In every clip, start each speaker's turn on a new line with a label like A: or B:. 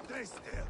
A: Stay still.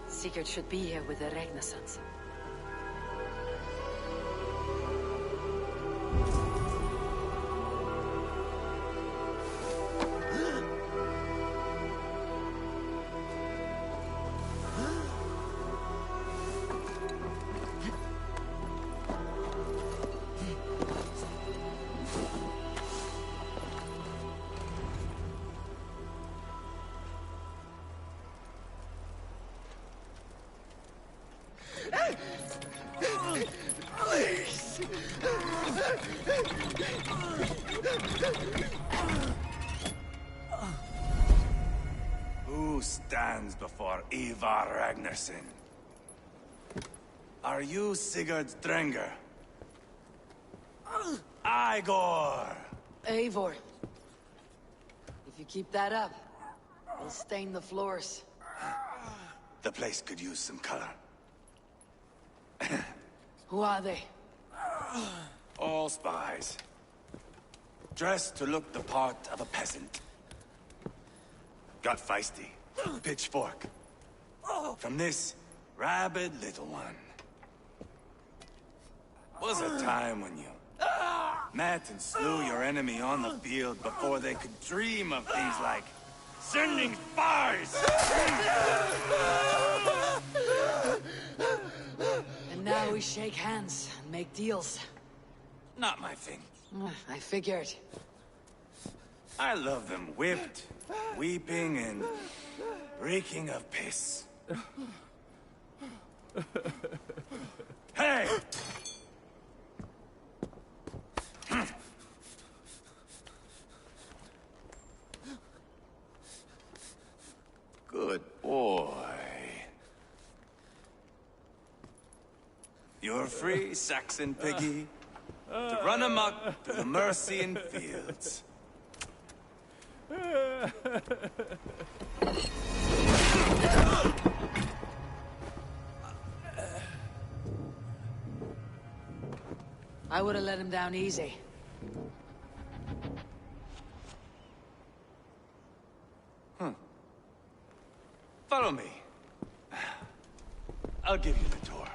B: Sigurd should be here with the Ragnarsons.
A: Who stands before Ivar Ragnarsson? Are you Sigurd Drenger? Igor!
B: Eivor. If you keep that up, we'll stain the floors.
A: The place could use some color.
B: Who are they?
A: All spies. Dressed to look the part of a peasant. Got feisty. Pitchfork. From this rabid little one. Was a time when you met and slew your enemy on the field before they could dream of things like sending spies!
B: And now we shake hands and make deals.
A: Not my thing.
B: I figured.
A: I love them whipped, weeping, and reeking of piss. Hey! Good boy. You're free, Saxon piggy, to run amok through the Mercian fields.
B: I would have let him down easy.
A: Follow me. I'll give you the tour.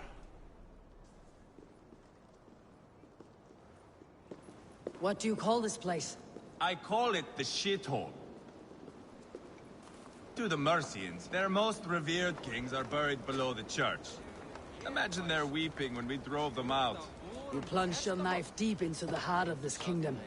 B: What do you call this place?
C: I call it the shithole. To the Mercians, their most revered kings are buried below the church. Imagine their weeping when we drove them out.
B: You plunged your knife deep into the heart of this kingdom.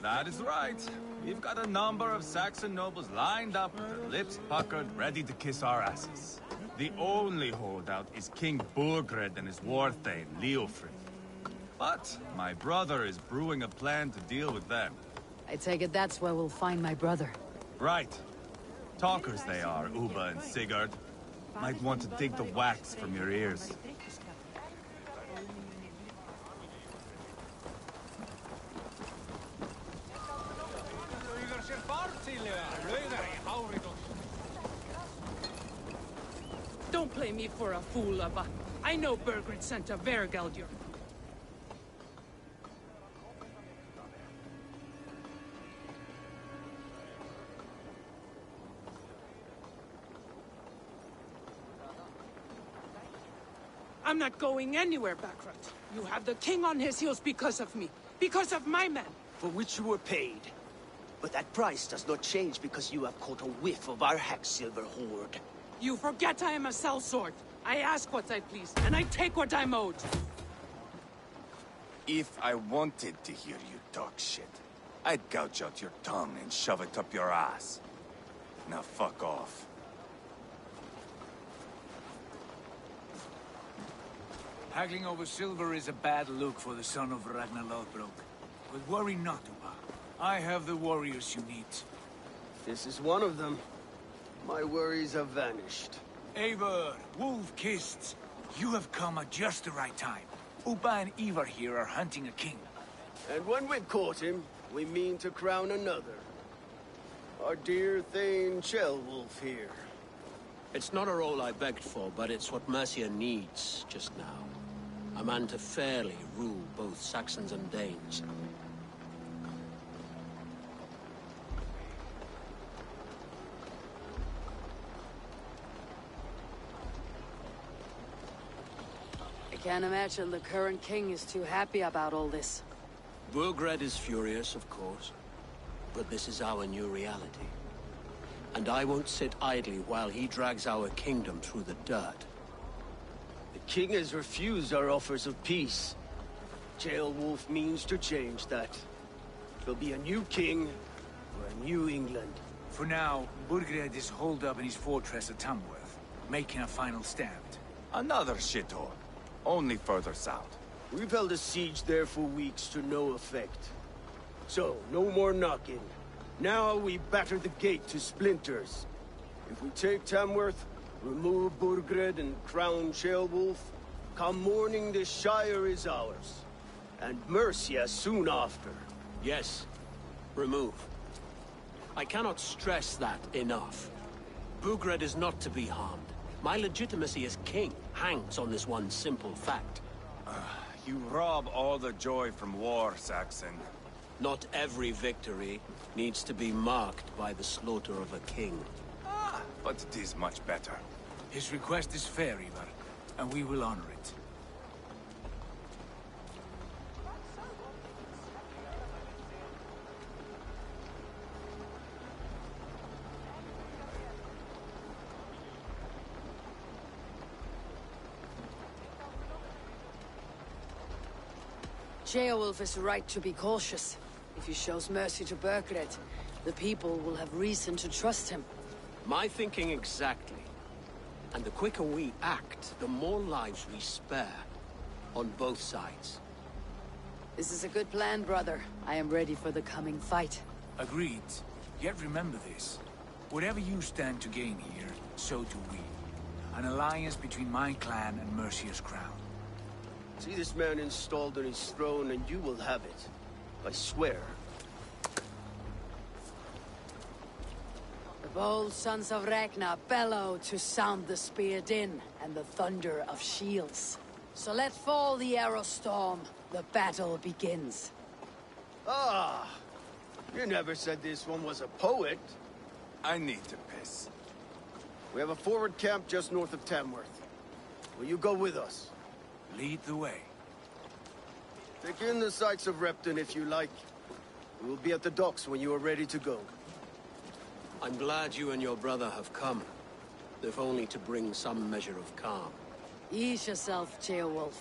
C: That is right. We've got a number of Saxon nobles lined up, with their lips puckered, ready to kiss our asses. The only holdout is King Burgred and his war thane, Leofrid. But my brother is brewing a plan to deal with them.
B: I take it that's where we'll find my brother.
C: Right. Talkers they are, Ubba and Sigurd. Might want to dig the wax from your ears.
D: Don't play me for a fool, Ubba. I know Burgred sent a Vergeldur. I'm not going anywhere, Backrot. You have the king on his heels because of me. Because of my men.
E: For which you were paid. But that price does not change because you have caught a whiff of our Hacksilver hoard.
D: You forget I am a sellsword. I ask what I please, and I take what I'm owed.
A: If I wanted to hear you talk shit, I'd gouge out your tongue and shove it up your ass. Now fuck off.
F: Haggling over silver is a bad look for the son of Ragnar Lothbrok. But worry not, Uba. I have the warriors you need.
E: This is one of them. My worries have vanished.
F: Eivor, Wolf-Kissed, you have come at just the right time. Uba and Ivar here are hunting a king.
E: And when we've caught him, we mean to crown another. Our dear Thane Ceolwulf here.
G: It's not a role I begged for, but it's what Mercia needs just now. A man to fairly rule both Saxons and Danes.
B: I can't imagine the current king is too happy about all this.
G: Burgred is furious, of course. But this is our new reality. And I won't sit idly while he drags our kingdom through the dirt.
E: The king has refused our offers of peace. Ceolwulf means to change that. There'll be a new king, or a new England.
F: For now, Burgred is holed up in his fortress at Tamworth, making a final stand.
A: Another shithole. Only further south.
E: We've held a siege there for weeks to no effect. So, no more knocking. Now we batter the gate to splinters. If we take Tamworth, remove Burgred and crown Ceolwulf, come morning the Shire is ours. And Mercia soon after.
G: Yes, remove. I cannot stress that enough. Burgred is not to be harmed. My legitimacy as king hangs on this one simple fact.
A: You rob all the joy from war, Saxon.
G: Not every victory needs to be marked by the slaughter of a king.
A: But it is much better.
F: His request is fair, Ivar, and we will honor it.
B: Ceolwulf is right to be cautious. If he shows mercy to Burgred, the people will have reason to trust him.
G: My thinking exactly. And the quicker we act, the more lives we spare. On both sides.
B: This is a good plan, brother. I am ready for the coming fight.
F: Agreed. Yet remember this. Whatever you stand to gain here, so do we. An alliance between my clan and Mercia's crown.
E: See this man installed on his throne and you will have it. I swear.
B: The bold sons of Ragnar bellow to sound the spear din and the thunder of shields. So let fall the arrow storm. The battle begins.
E: Ah! You never said this one was a poet.
A: I need to piss.
E: We have a forward camp just north of Tamworth. Will you go with us?
F: Lead the way.
E: Take in the sights of Repton if you like. We will be at the docks when you are ready to go.
G: I'm glad you and your brother have come. If only to bring some measure of calm.
B: Ease yourself, Ceolwulf.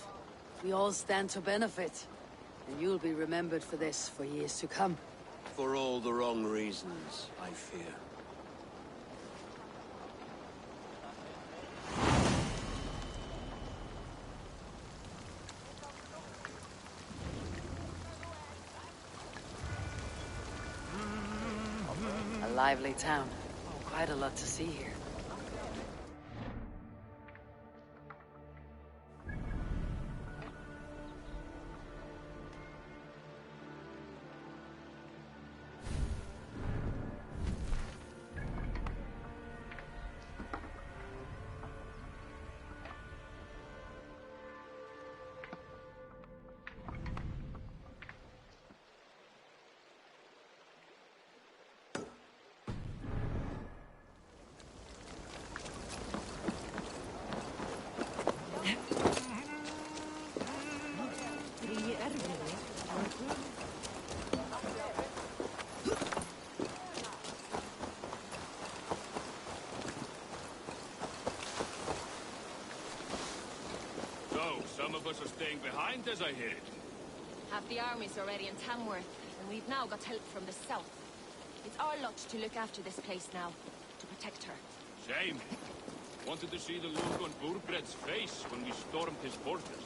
B: We all stand to benefit. And you'll be remembered for this for years to come.
G: For all the wrong reasons, I fear.
B: A lively town. Quite a lot to see here.
H: Some of us are staying behind, as I hear it.
I: Half the army's already in Tamworth, and we've now got help from the south. It's our lot to look after this place now, to protect her.
H: Shame. Wanted to see the look on Burgred's face when we stormed his fortress.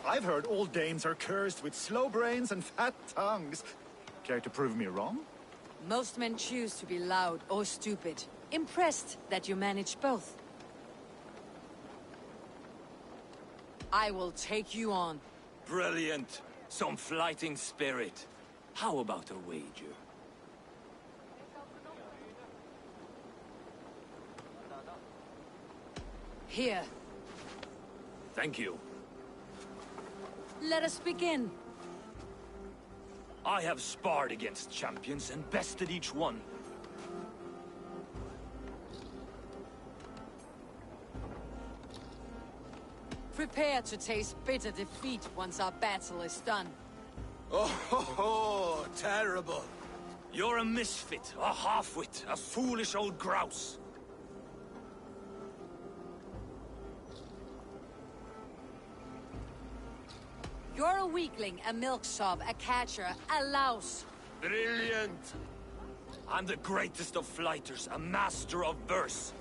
J: I've heard old dames are cursed with slow brains and fat tongues. Care to prove me wrong?
B: Most men choose to be loud or stupid. Impressed that you manage both. I will take you on.
K: Brilliant. Some fighting spirit. How about a wager?
B: Here.
K: Thank you.
B: Let us begin.
K: I have sparred against champions and bested each one.
B: Prepare to taste bitter defeat once our battle is done.
K: Oh, terrible. You're a misfit, a half-wit, a foolish old grouse.
B: You're a weakling, a milksop, a catcher, a louse.
K: Brilliant! I'm the greatest of flighters, a master of verse.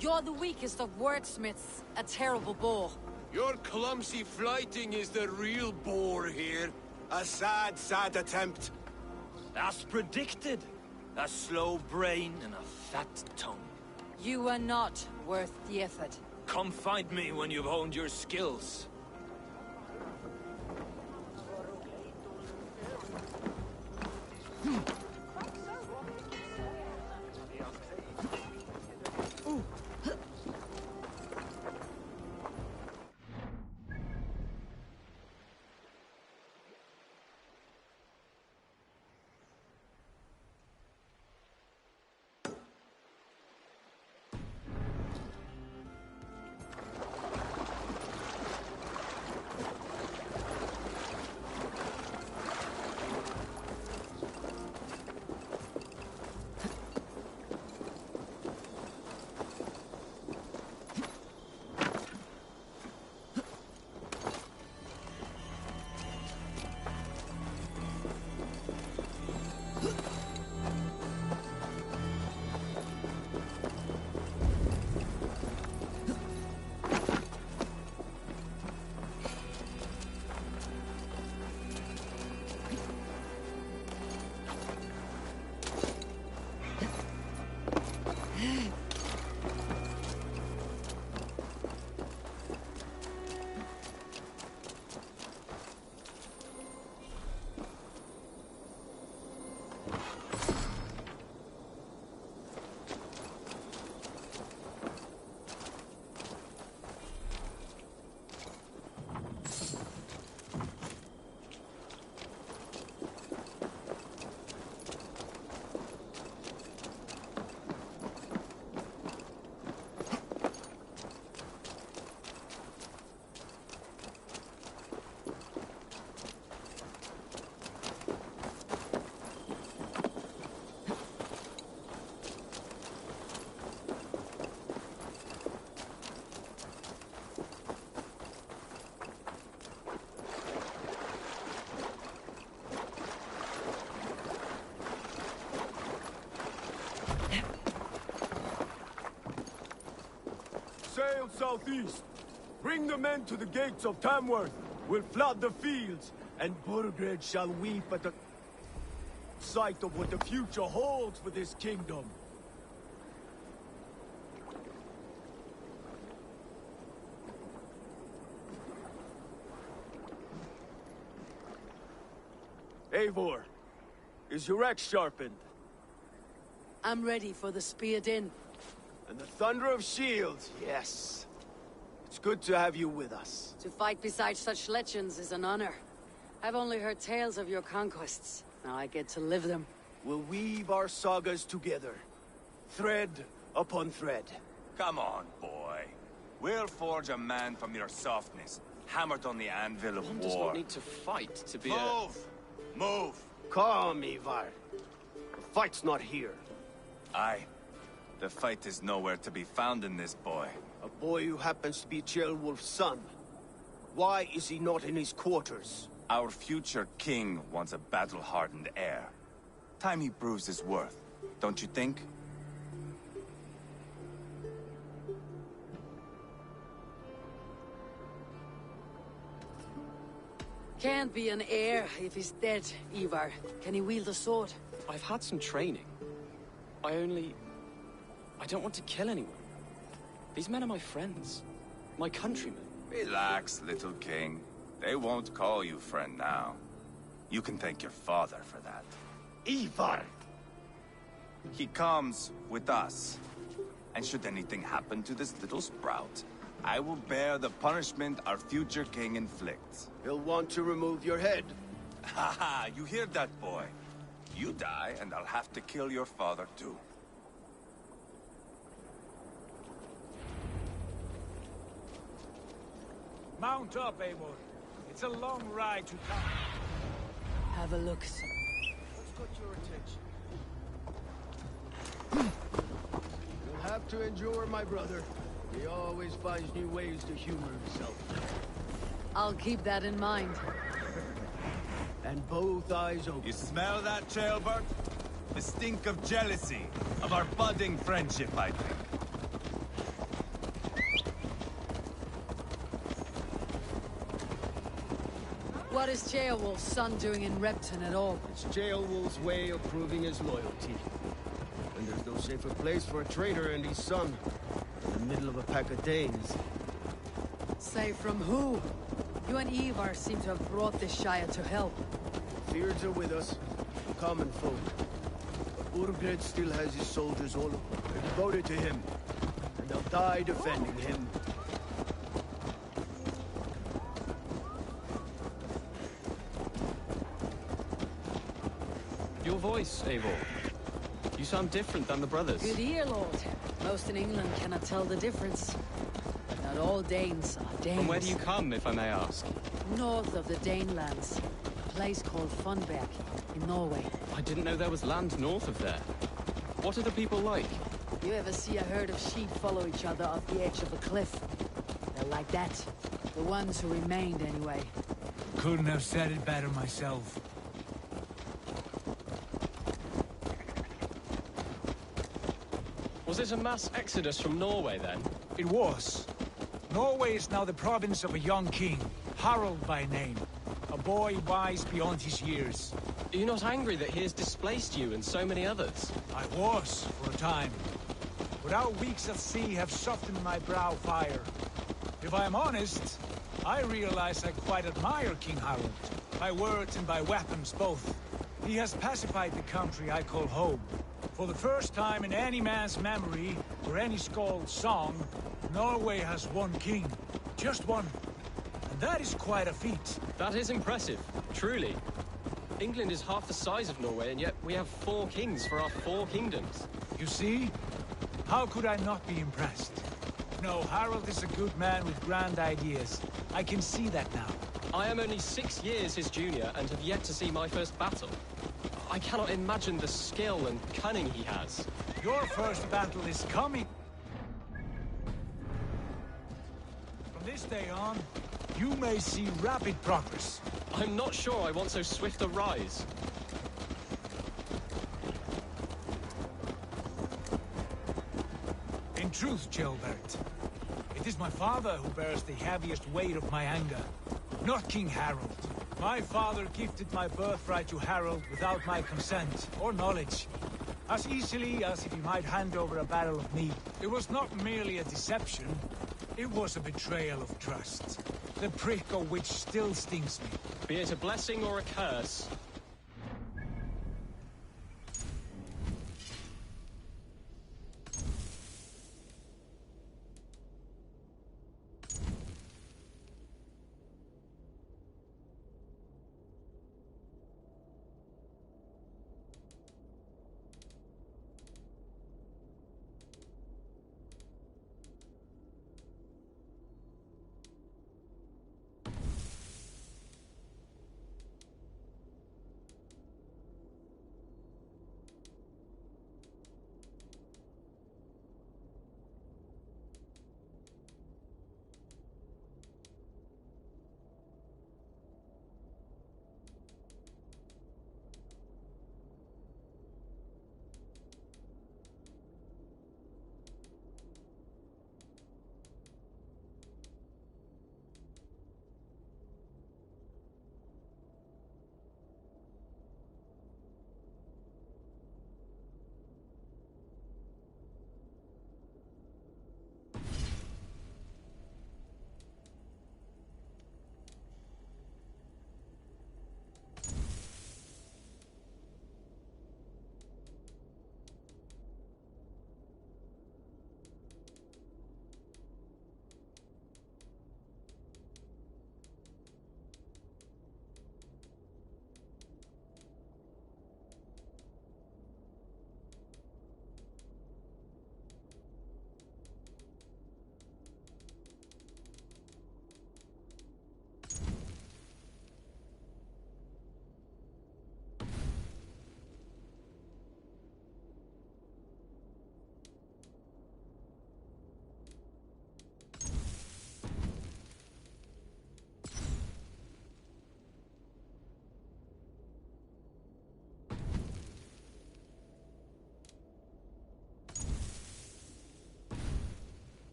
B: You're the weakest of wordsmiths, a terrible bore.
E: Your clumsy flighting is the real bore here. A sad, sad attempt.
K: As predicted, a slow brain and a fat tongue.
B: You are not worth the effort.
K: Come find me when you've honed your skills.
E: Sail southeast. Bring the men to the gates of Tamworth. We'll flood the fields, and Burgred shall weep at the sight of what the future holds for this kingdom. Eivor, is your axe sharpened?
B: I'm ready for the spear din.
E: And the thunder of shields, yes. It's good to have you with us.
B: To fight beside such legends is an honor. I've only heard tales of your conquests. Now I get to live them.
E: We'll weave our sagas together. Thread upon thread.
A: Come on, boy. We'll forge a man from your softness, hammered on the anvil of
L: One
A: war.
L: does not need to fight to be
A: Move! Move!
E: Calm, Ivar. The fight's not here.
A: Aye. The fight is nowhere to be found in this boy.
E: A boy who happens to be Ceolwulf's son. Why is he not in his quarters?
A: Our future king wants a battle-hardened heir. Time he proves his worth, don't you think?
B: Can't be an heir if he's dead, Ivar. Can he wield a sword?
L: I've had some training. I don't want to kill anyone. These men are my friends. My countrymen.
A: Relax, little king. They won't call you friend now. You can thank your father for that.
E: Ivar!
A: He comes with us. And should anything happen to this little sprout, I will bear the punishment our future king inflicts.
E: He'll want to remove your head.
A: Haha, you hear that, boy? You die, and I'll have to kill your father, too.
F: Mount up, Eivor. It's a long ride to town.
B: Have a look.
E: What's got your attention? You'll have to endure, my brother. He always finds new ways to humor himself.
B: I'll keep that in mind.
E: And both eyes open.
A: You smell that, Ceolbert? The stink of jealousy, of our budding friendship, I think.
B: What is Ceolwulf's son doing in Repton at all?
E: It's Ceolwulf's way of proving his loyalty. And there's no safer place for a traitor and his son. In the middle of a pack of Danes.
B: Say from who? You and Ivar seem to have brought this Shire to help.
E: Fears are with us, common folk. But Burgred still has his soldiers all devoted to him. And they'll die defending him.
L: Your voice, Eivor. You sound different than the brothers.
B: Good ear, Lord. Most in England cannot tell the difference. Not all Danes are Danes.
L: From where do you come, if I may ask?
B: North of the Danelands. A place called Funberg, in Norway.
L: I didn't know there was land north of there. What are the people like?
B: You ever see a herd of sheep follow each other off the edge of a cliff? They're like that. The ones who remained, anyway.
F: Couldn't have said it better myself.
L: Was it a mass exodus from Norway, then?
F: It was. Norway is now the province of a young king, Harald by name. A boy wise beyond his years.
L: Are you not angry that he has displaced you and so many others?
F: I was, for a time. But our weeks at sea have softened my brow fire. If I am honest, I realize I quite admire King Harald. By words and by weapons, both. He has pacified the country I call home. For the first time in any man's memory, or any skald's song, Norway has one king. Just one. And that is quite a feat.
L: That is impressive, truly. England is half the size of Norway, and yet we have 4 kings for our 4 kingdoms.
F: You see? How could I not be impressed? No, Harald is a good man with grand ideas. I can see that now.
L: I am only 6 years his junior, and have yet to see my first battle. I cannot imagine the skill and cunning he has.
F: Your first battle is coming. From this day on, you may see rapid progress.
L: I'm not sure I want so swift a rise.
F: In truth, Ceolbert, it is my father who bears the heaviest weight of my anger, not King Harald. My father gifted my birthright to Harald without my consent or knowledge, as easily as if he might hand over a barrel of meat. It was not merely a deception, it was a betrayal of trust, the prick of which still stings me.
L: Be it a blessing or a curse,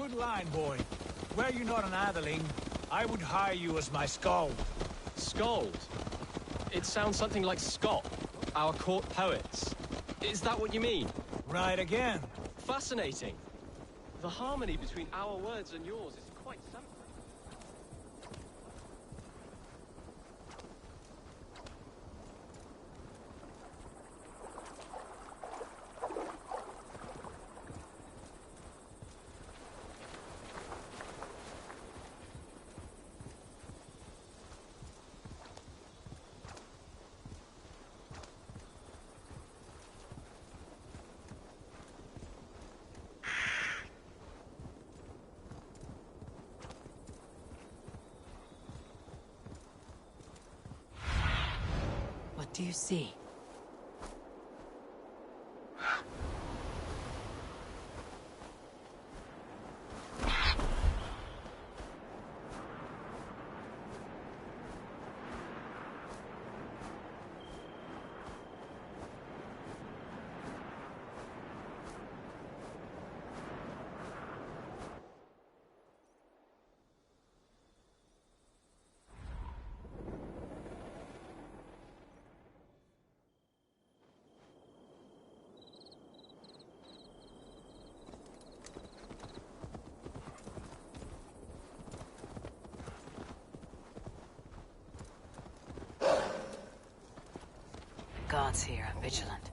F: good line, boy. Were you not an atheling, I would hire you as my skald.
L: Skald? It sounds something like Scott, our court poets. Is that what you mean?
F: Right again.
L: Fascinating. The harmony between our words and yours is quite something.
B: What do you see? Guards here are vigilant.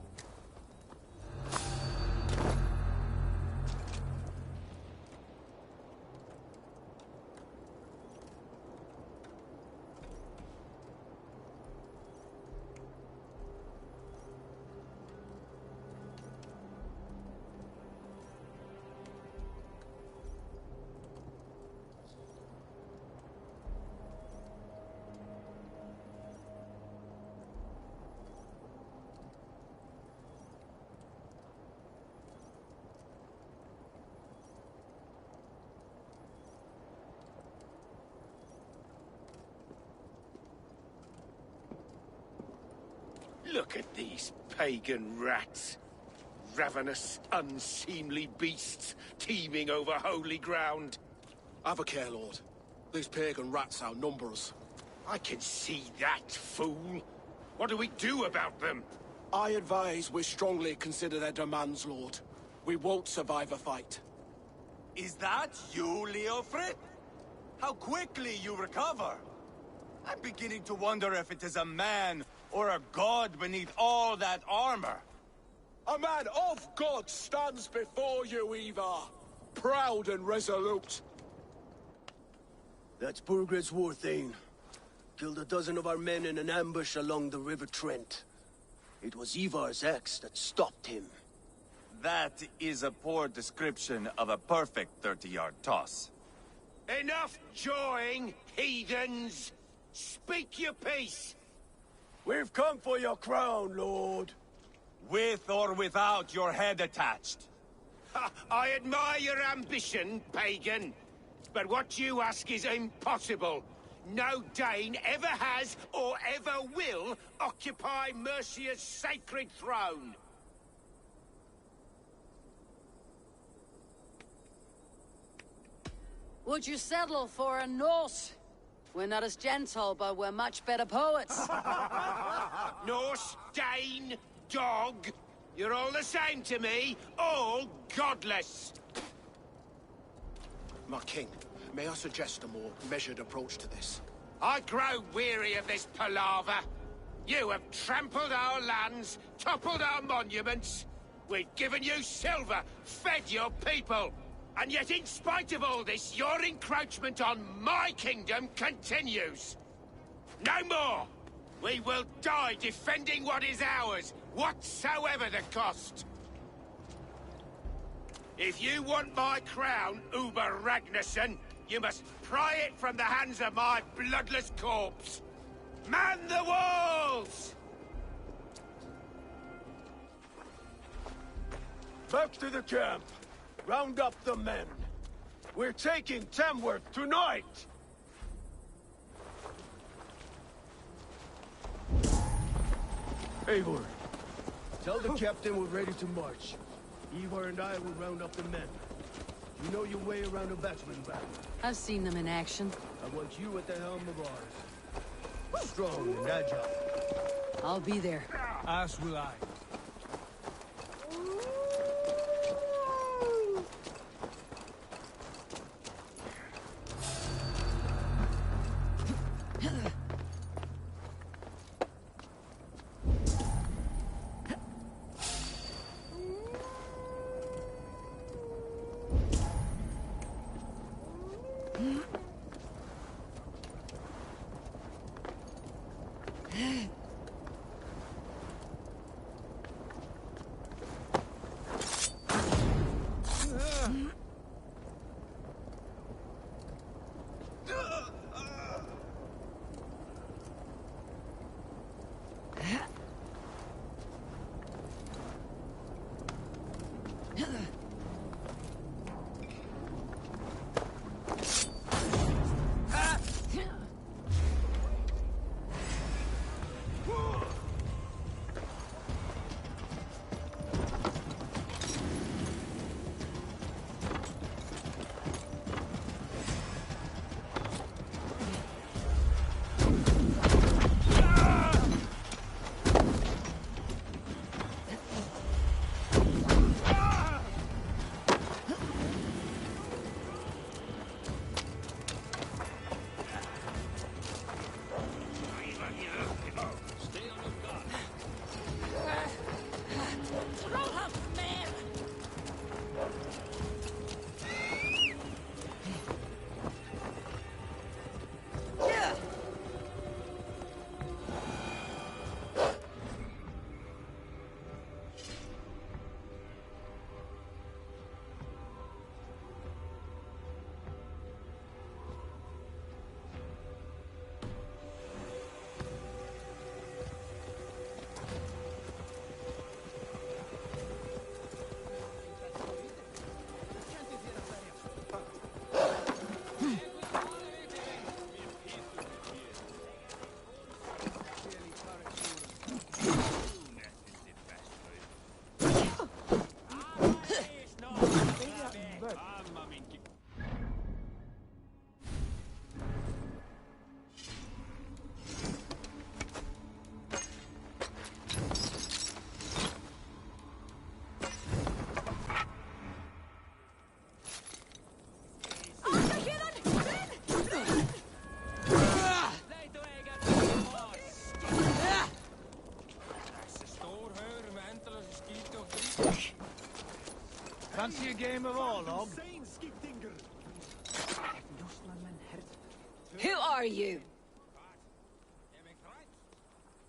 E: Look at these pagan rats. Ravenous, unseemly beasts teeming over holy ground.
M: Have a care, Lord. These pagan rats outnumber us.
E: I can see that, fool. What do we do about them?
M: I advise we strongly consider their demands, Lord. We won't survive a fight.
A: Is that you, Leofrid? How quickly you recover! I'm beginning to wonder if it is a man or a god beneath all that armor.
M: A man of God stands before you, Ivar. Proud and resolute.
E: That's Burgred's Warthane. Killed a dozen of our men in an ambush along the River Trent. It was Ivar's axe that stopped him.
A: That is a poor description of a perfect 30-yard toss.
E: Enough jawing, heathens! Speak your piece! We've come for your crown, Lord.
A: With or without your head attached.
E: Ha, I admire your ambition, pagan. But what you ask is impossible. No Dane ever has or ever will occupy Mercia's sacred throne.
B: Would you settle for a Norse? We're not as gentle, but we're much better poets.
E: Norse, Dane, dog. You're all the same to me. All godless.
M: My king, may I suggest a more measured approach to this?
E: I grow weary of this palaver. You have trampled our lands, toppled our monuments. We've given you silver, fed your people. And yet, in spite of all this, your encroachment on my kingdom continues. No more! We will die defending what is ours, whatsoever the cost. If you want my crown, Uber Ragnarsson, you must pry it from the hands of my bloodless corpse. Man the walls! Back to the camp. Round up the men. We're taking Tamworth tonight! Eivor, tell the captain we're ready to march. Ivar and I will round up the men. You know your way around a battering ram.
B: I've seen them in action.
E: I want you at the helm of ours. Strong and agile.
B: I'll be there.
F: As will I. Fancy a game of Orlog?
B: Who are you?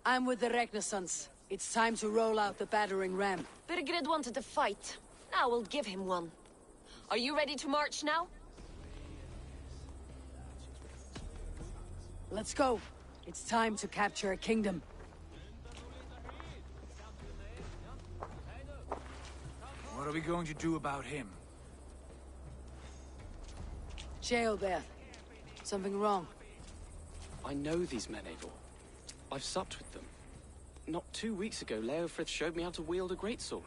B: I'm with the Renaissance. It's time to roll out the battering ram.
I: Birgred wanted to fight. Now we'll give him one. Are you ready to march now?
B: Let's go. It's time to capture a kingdom.
F: What are we going to do about him?
B: Sheobath. Something wrong?
L: I know these men, Eivor. I've supped with them. Not 2 weeks ago, Leofrith showed me how to wield a greatsword.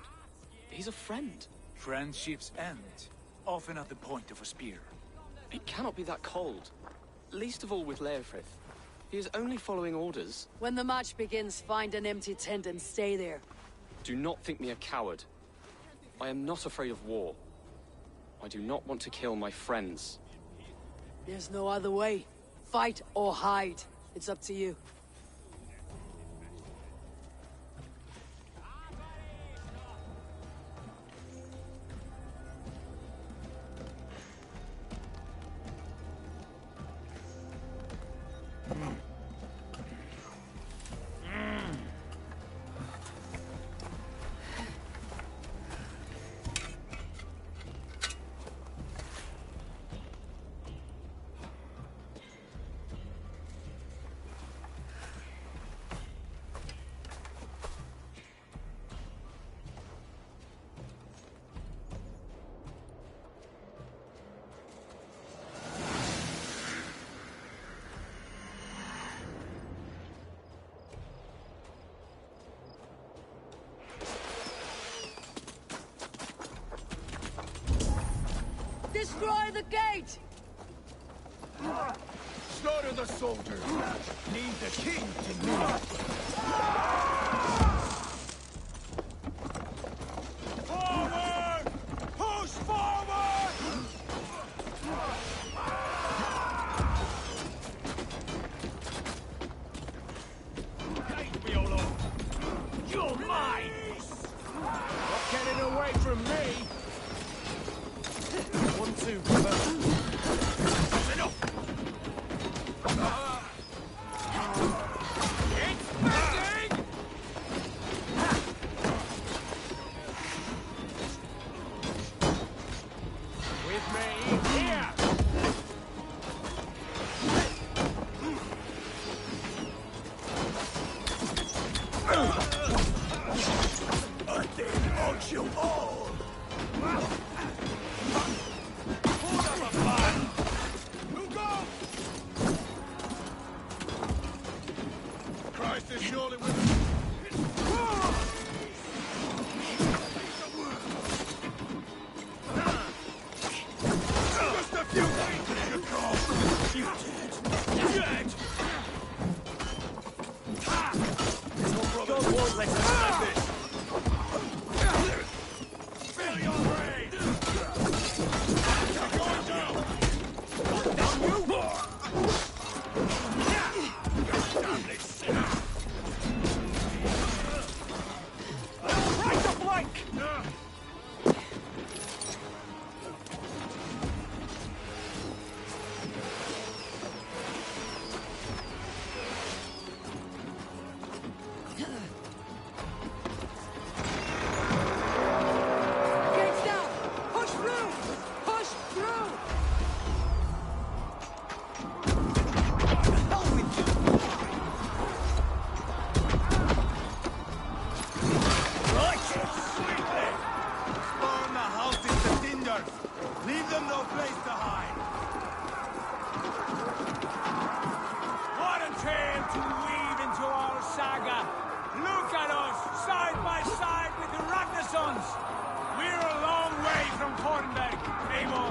L: He's a friend.
F: Friendships end, often at the point of a spear.
L: It cannot be that cold. Least of all with Leofrith. He is only following orders.
B: When the march begins, find an empty tent and stay there.
L: Do not think me a coward. I am not afraid of war. I do not want to kill my friends.
B: There's no other way. Fight or hide. It's up to you. Destroy the gate!
M: Slaughter the soldiers! Need the king to move! Forward! Push forward! Gate, Violo! You're mine! Not getting away from me! 1-2, brother. Enough! It's burning! With me, here! I think I'll you all! Christ is surely with us. Just a few things to cross. You dead. Dead. God won't let us have this. Feel your rage. You're going down. Down you. Damn this sinner. Right to flank.
B: Gates down! Push through! Push through! Hell with you!
A: Sweetly! Burn the houses to cinders! Leave them no place to hide!
F: What a tale to weave into our saga! Look at us, side by side with the Ragnarsons! We're a long way from Hornberg, Eivor!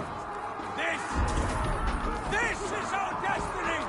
F: This is our destiny!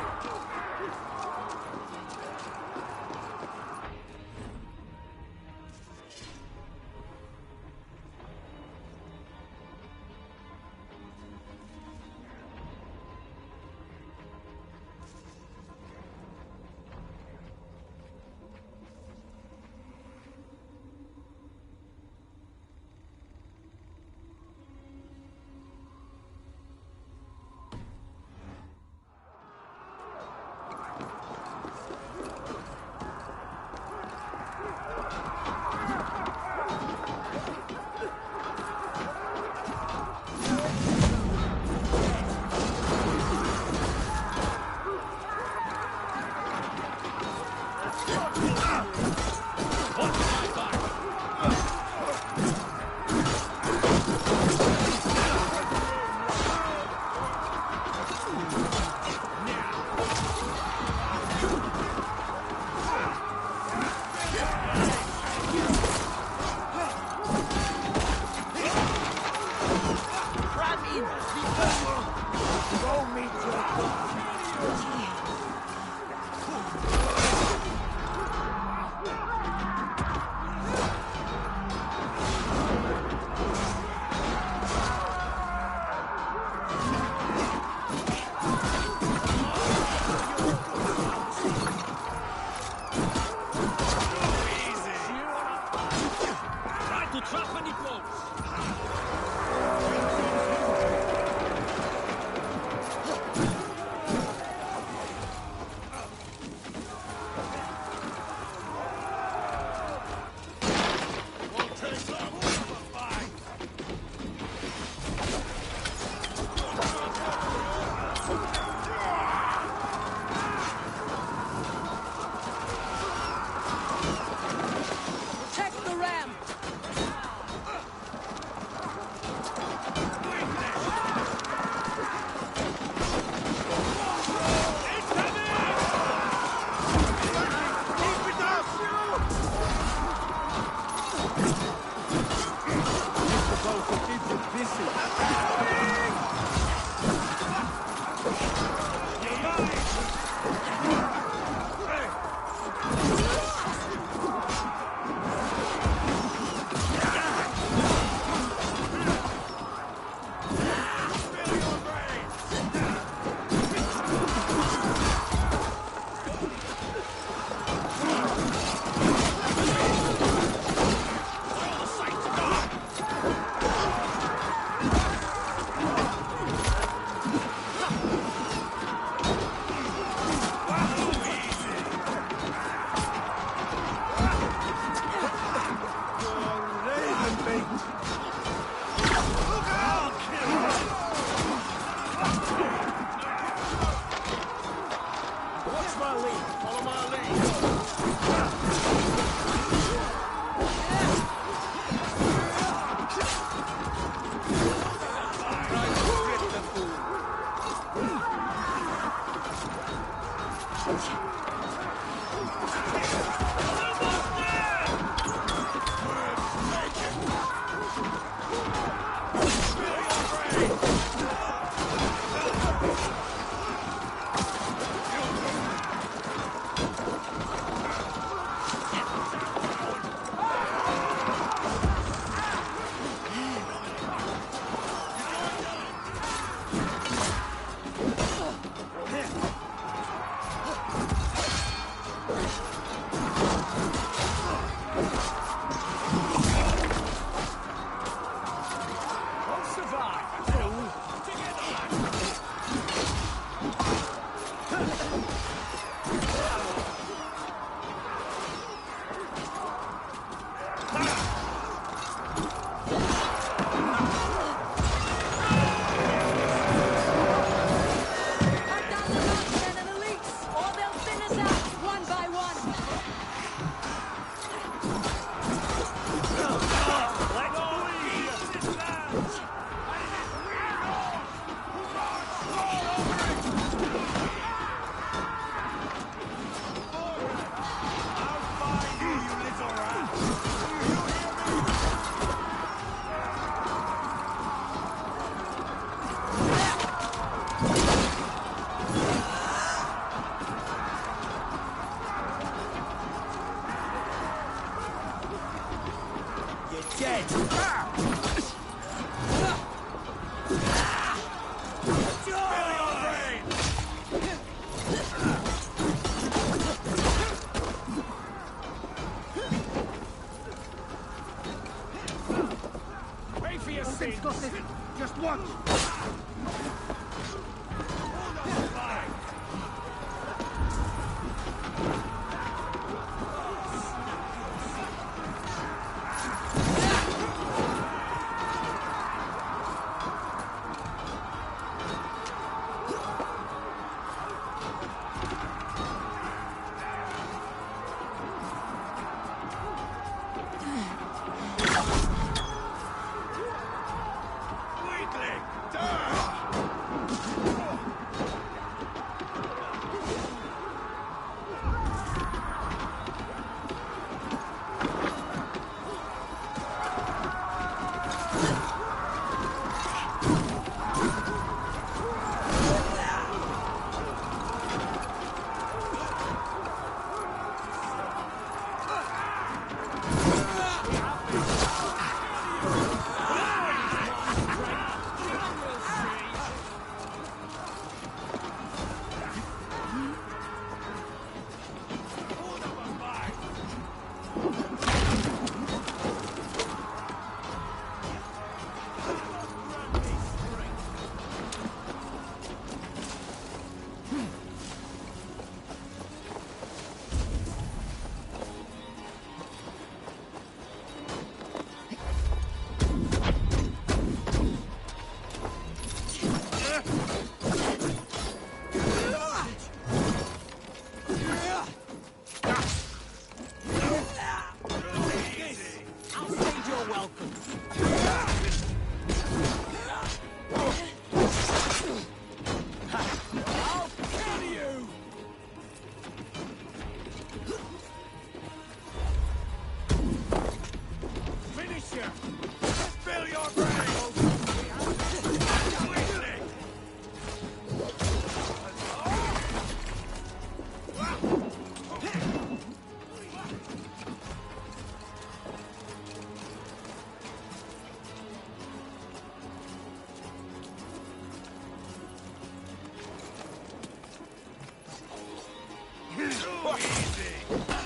N: Just watch!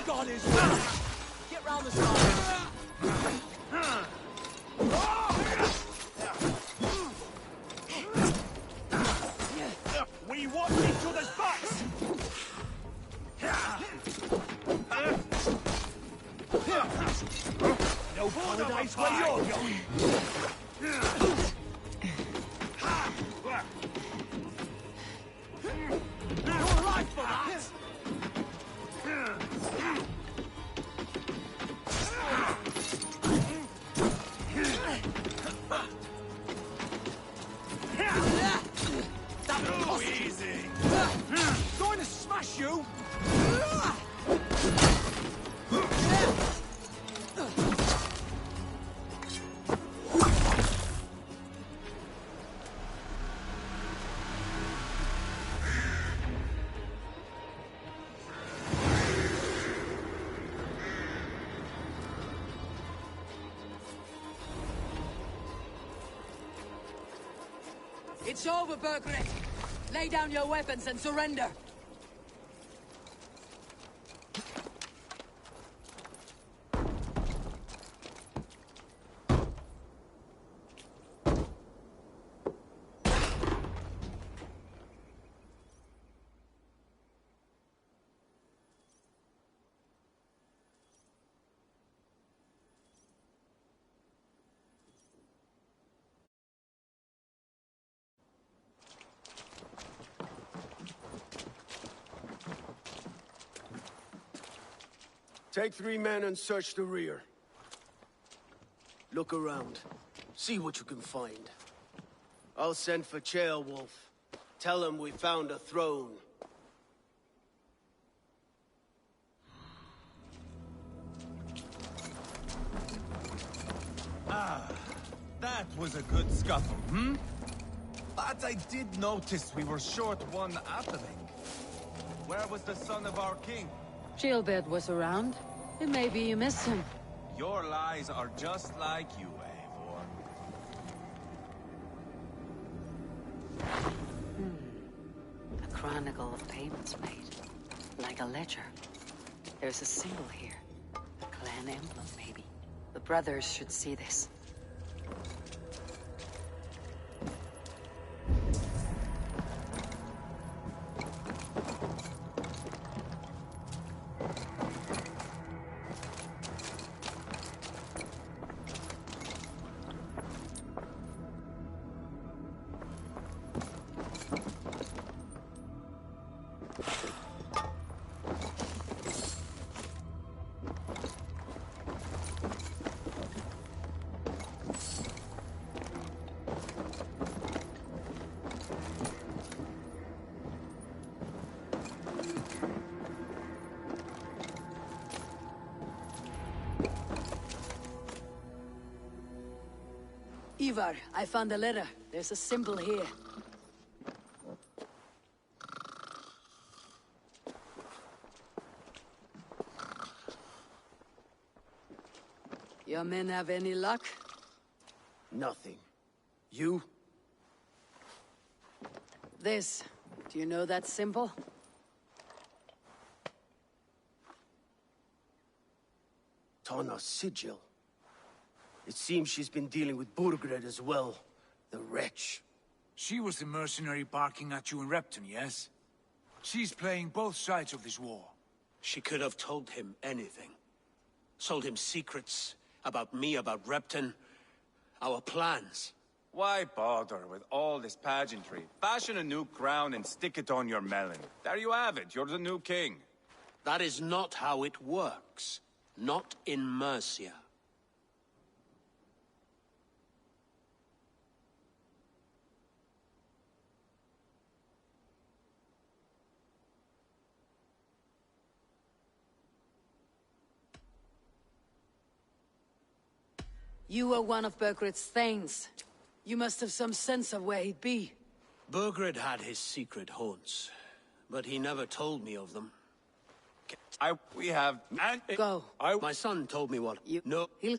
K: God is get round the side. We watch each other's backs. No paradise where you're going. You're right for that.
B: It's over, Burgred. Lay down your weapons and surrender.
E: Take 3 men and search the rear. Look around. See what you can find. I'll send for Ceolwulf. Tell him we found a throne.
C: Ah, that was a good scuffle, hmm? But I did notice we were short one atheling. Where was the son of our king?
B: Shieldbed was around. It may be you missed him.
C: Your lies are just like you, Eivor.
B: A chronicle of payments made. Like a ledger. There's a symbol here. A clan emblem, maybe. The brothers should see this. Ivar, I found a letter. There's a symbol here. Your men have any luck?
E: Nothing. You?
B: This. Do you know that symbol?
E: Tana's sigil. It seems she's been dealing with Burgred as well. The wretch.
F: She was the mercenary barking at you in Repton, yes? She's playing both sides of this war.
G: She could have told him anything. Sold him secrets about me, about Repton, our plans.
C: Why bother with all this pageantry? Fashion a new crown and stick it on your melon. There you have it, you're the new king.
G: That is not how it works. Not in Mercia.
B: You were one of Burgred's thanes. You must have some sense of where he'd be.
G: Burgred had his secret haunts, but he never told me of them.
C: We have...
B: Go.
G: My son told me what...
B: He'll...